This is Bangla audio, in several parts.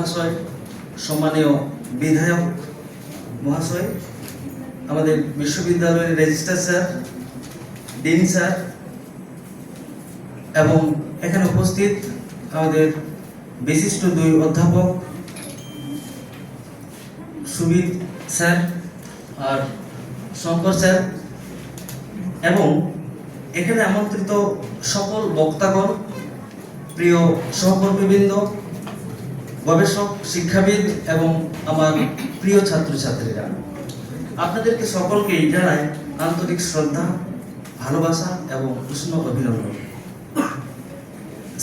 মহাশয়, সম্মানীয় বিধায়ক মহাশয়, আমাদের বিশ্ববিদ্যালয়ের রেজিস্ট্রার স্যার, ডিন স্যার এবং এখানে উপস্থিত আমাদের বিশিষ্ট দুই অধ্যাপক সুবিদ স্যার আর শঙ্কর স্যার এবং এখানে আমন্ত্রিত সকল বক্তাগণ, প্রিয় সহকর্মীবৃন্দ, গবেষক, শিক্ষাবিদ এবং আমার প্রিয় ছাত্রছাত্রীরা, আপনাদেরকে সকলকেই জানাই আন্তরিক শ্রদ্ধা, ভালোবাসা এবং উষ্ণ অভিনন্দন।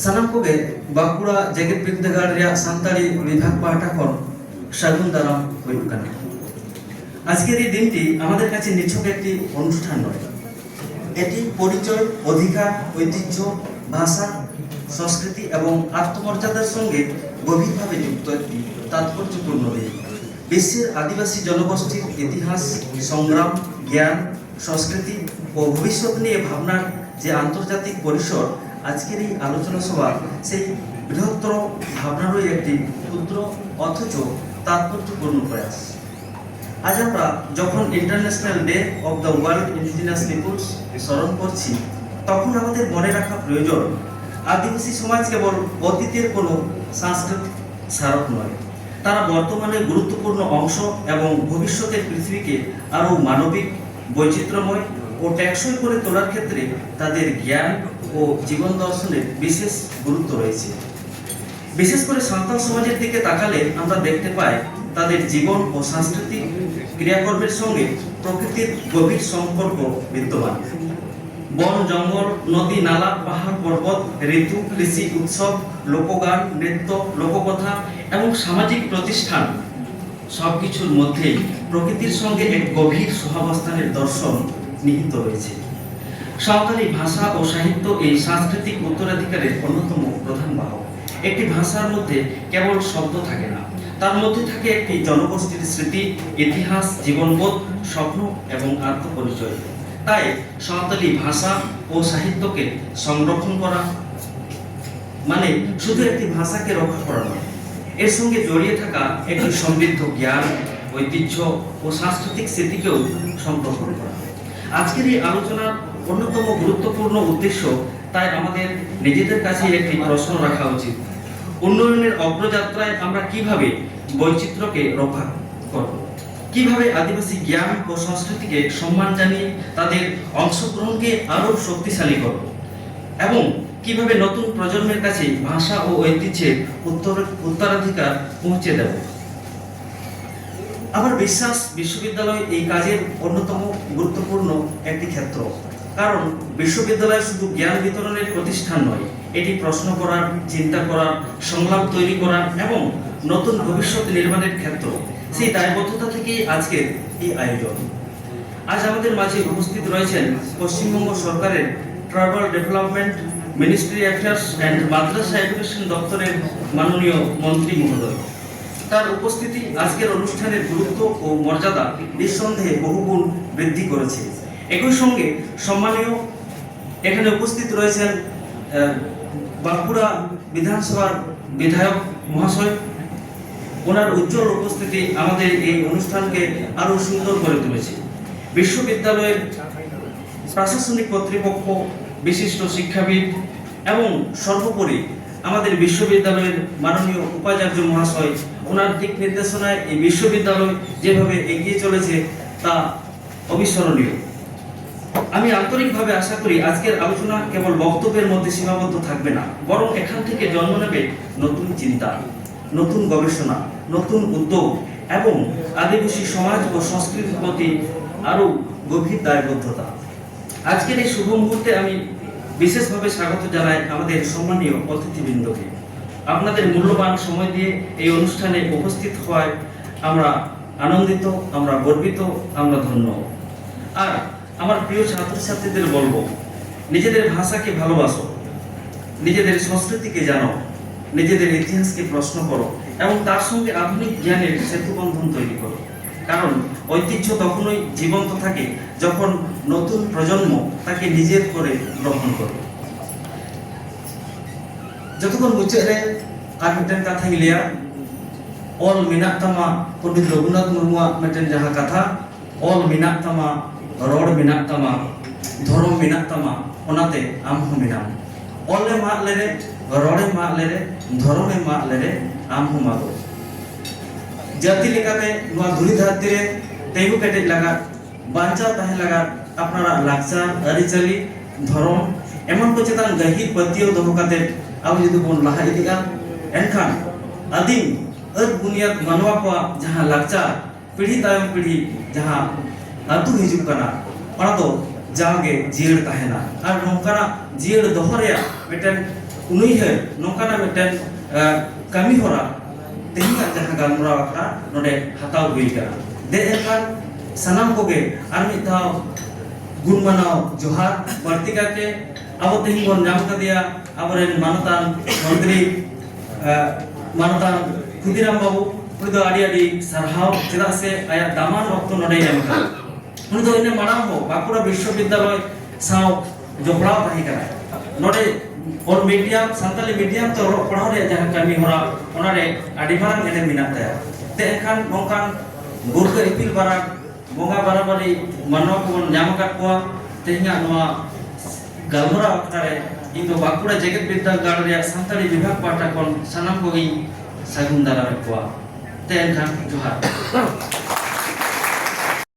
ᱥᱟᱱᱟᱢ ᱠᱚᱜᱮ ᱵᱟᱸᱠᱩᱲᱟ ᱡᱮᱜᱮᱫ ᱵᱤᱨᱫᱟᱹᱜᱟᱲ ᱨᱮᱭᱟᱜ ᱥᱟᱱᱛᱟᱲᱤ বিভাগ পাহᱴᱟ ᱠᱷᱚᱱ সাগুন দারাম ᱦᱩᱭᱩᱜ ᱠᱟᱱᱟ। আজকের এই দিনটি আমাদের কাছে নিছক একটি অনুষ্ঠান নয়, এটি পরিচয়, অধিকার, ঐতিহ্য, ভাষা, সংস্কৃতি এবং আত্মমর্যাদার সঙ্গে গভীরভাবে যুক্ত একটি তাৎপর্যপূর্ণ দিন। বিশ্বের আদিবাসী জনগোষ্ঠীর ইতিহাস, সংগ্রাম, জ্ঞান, সংস্কৃতি ও ভবিষ্যৎ নিয়ে ভাবনার যে আন্তর্জাতিক পরিসর, আজকের এই আলোচনা সভা সেই বৃহত্তর ভাবনারই একটি ক্ষুদ্র অথচ তাৎপর্যপূর্ণ প্রয়াস। আজ আমরা যখন international day of the world indigenous peoples স্মরণ করছি, তখন আমাদের মনে রাখা প্রয়োজন আদিবাসী সমাজ কেবল অতীতের কোনো সাংস্কৃতিক স্মারক নয়, তারা বর্তমানে গুরুত্বপূর্ণ অংশ এবং ভবিষ্যতের পৃথিবীকে আরও মানবিক, বৈচিত্র্যময় ও টেকসই করে তোলার ক্ষেত্রে তাদের জ্ঞান ও জীবন দর্শনের বিশেষ গুরুত্ব রয়েছে। বিশেষ করে সাঁওতাল সমাজের দিকে তাকালে আমরা দেখতে পাই তাদের জীবন ও সাংস্কৃতিক ক্রিয়াকর্মের সঙ্গে প্রকৃতির গভীর সম্পর্ক বিদ্যমান। বন, জঙ্গল, নদী, নালা, পাহাড়, পর্বত, ঋতু, কৃষি, উৎসব, লোকগান, নৃত্য, লোককথা এবং সামাজিক প্রতিষ্ঠান সবকিছুর মধ্যেই প্রকৃতির সঙ্গে এক গভীর সহাবস্থানের দর্শন নিহিত রয়েছে। সাঁওতালি ভাষা ও সাহিত্য এই সাংস্কৃতিক উত্তরাধিকারের অন্যতম প্রধান বাহক। একটি ভাষার মধ্যে কেবল শব্দ থাকে না, তার মধ্যে থাকে একটি জনগোষ্ঠীর স্মৃতি, ইতিহাস, জীবনবোধ, স্বপ্ন এবং আত্মপরিচয়। তাই সাঁওতালি ভাষা ও সাহিত্যকে সংরক্ষণ করা মানে শুধু একটি ভাষাকে রক্ষা করা নয়, এর সঙ্গে জড়িয়ে থাকা একটি সমৃদ্ধ জ্ঞান, ঐতিহ্য ও সাংস্কৃতিক স্মৃতিকেও সংরক্ষণ করা। আজকের এই আলোচনার অন্যতম গুরুত্বপূর্ণ উদ্দেশ্য তাই আমাদের নিজেদের কাছে একটি প্রশ্ন রাখা উচিত: উন্নয়নের অগ্রযাত্রায় আমরা কিভাবে বৈচিত্র্যকে রক্ষা করব, কিভাবে আদিবাসী জ্ঞান ও সংস্কৃতিকে সম্মান জানিয়ে তাদের অংশগ্রহণকে আরও শক্তিশালী করব এবং কিভাবে নতুন প্রজন্মের কাছে ভাষা ও ঐতিহ্যের উত্তরাধিকার পৌঁছে দেব। আমার বিশ্বাস বিশ্ববিদ্যালয় এই কাজের অন্যতম গুরুত্বপূর্ণ একটি ক্ষেত্র, কারণ বিশ্ববিদ্যালয় শুধু জ্ঞান বিতরণের প্রতিষ্ঠান নয়, এটি প্রশ্ন করার, চিন্তা করার, সংলাপ তৈরি করার এবং নতুন ভবিষ্যৎ নির্মাণের ক্ষেত্র। সেই দায়বদ্ধতা থেকেই আজকের এই আয়োজন। আজ আমাদের মাঝে উপস্থিত রয়েছেন পশ্চিমবঙ্গ সরকারের tribal development, ministry affairs and Madrasa education দপ্তরের মাননীয় মন্ত্রী মহোদয়। তার উপস্থিতি আজকের অনুষ্ঠানের গুরুত্ব ও মর্যাদা নিঃসন্দেহে বহুগুণ বৃদ্ধি করেছে। একই সঙ্গে সম্মানীয় এখানে উপস্থিত রয়েছেন বাঁকুড়া বিধানসভার বিধায়ক মহাশয়। ওনার উজ্জ্বল উপস্থিতি আমাদের এই অনুষ্ঠানকে আরও সুন্দর করে তুলেছে। বিশ্ববিদ্যালয়ের প্রশাসনিক কর্তৃপক্ষ, বিশিষ্ট শিক্ষাবিদ এবং সর্বোপরি আমাদের বিশ্ববিদ্যালয়ের মাননীয় উপাচার্য মহাশয়, ওনার দিক নির্দেশনায় এই বিশ্ববিদ্যালয় যেভাবে এগিয়ে চলেছে তা অবিস্মরণীয়। আমি আন্তরিকভাবে আশা করি আজকের আলোচনা কেবল বক্তব্যের মধ্যে সীমাবদ্ধ থাকবে না, বরং এখান থেকে জন্ম নেবে নতুন চিন্তা, নতুন গবেষণা, নতুন উদ্যোগ এবং আদিবাসী সমাজ ও সংস্কৃতির প্রতি আরও গভীর দায়বদ্ধতা। আজকের এই শুভ মুহূর্তে আমি বিশেষভাবে স্বাগত জানাই আমাদের সম্মানীয় অতিথিবৃন্দকে। আপনাদের মূল্যবান সময় দিয়ে এই অনুষ্ঠানে উপস্থিত হওয়ায় আমরা আনন্দিত, আমরা গর্বিত, আমরা ধন্য। আর আমার প্রিয় ছাত্রছাত্রীদের বলবো, নিজেদের ভাষাকে ভালোবাসো, নিজেদের সংস্কৃতিকে জানো, নিজেদের ইতিহাসকে প্রশ্ন করো এবং তার সঙ্গে আধুনিক জ্ঞানের সেতুবন্ধন তৈরি করো। কারণ ঐতিহ্য তখনই জীবন্ত থাকে যখন নতুন প্রজন্ম তাকে নিজের করে গ্রহণ করে। যতক্ষণ মুচারে আর মিটান কাথাই লিয়া ol minak tama Pandit Raghunath Murmuac meten jaha katha ol minak tama ror minak tama dhorom minak tama onate am ho minam ol e mak lere ror e mak lere dhorom e mak lere am ho mago jati lekate noa dhuri dharti re tengu ketek lagat bancha tahe lagat apnara lakchar aricali dhorom emon ko chetan gahir patio doho kate abo jodi bon laha idiga enkhan adim bunyat manwa ko jaha lakchar pidhi tayom pidhi jaha atu hijuk kana ona do jage jier tahena ar nongkana jier doho reya meten unuihe nongkana meten kami hora tehinga jaha galmara akra node hataw hui kana de enkhan sanam koge ar mid dhaw gun manao johar barti kate abo tehin bon nyam kadiya aboren manatan mantri manatan Khudiram Babu uni do adi sarhaw cheda se aya daman okto node nyam kana uni do ine manam ho Bakura Vishwavidyalay saw jopraw tahi kana node ol medium santali medium to padaw re jaha kami hora onare adi marang ene minat taya te enkhan nongkan gurga ipil barak bonga barabari manwa ko nyam kat ko tehinga noa galmara oktare indo Bakura Jeget Biddagar reya santali bibhag pahta kon sanam ko sagun daram ko te enkhan johar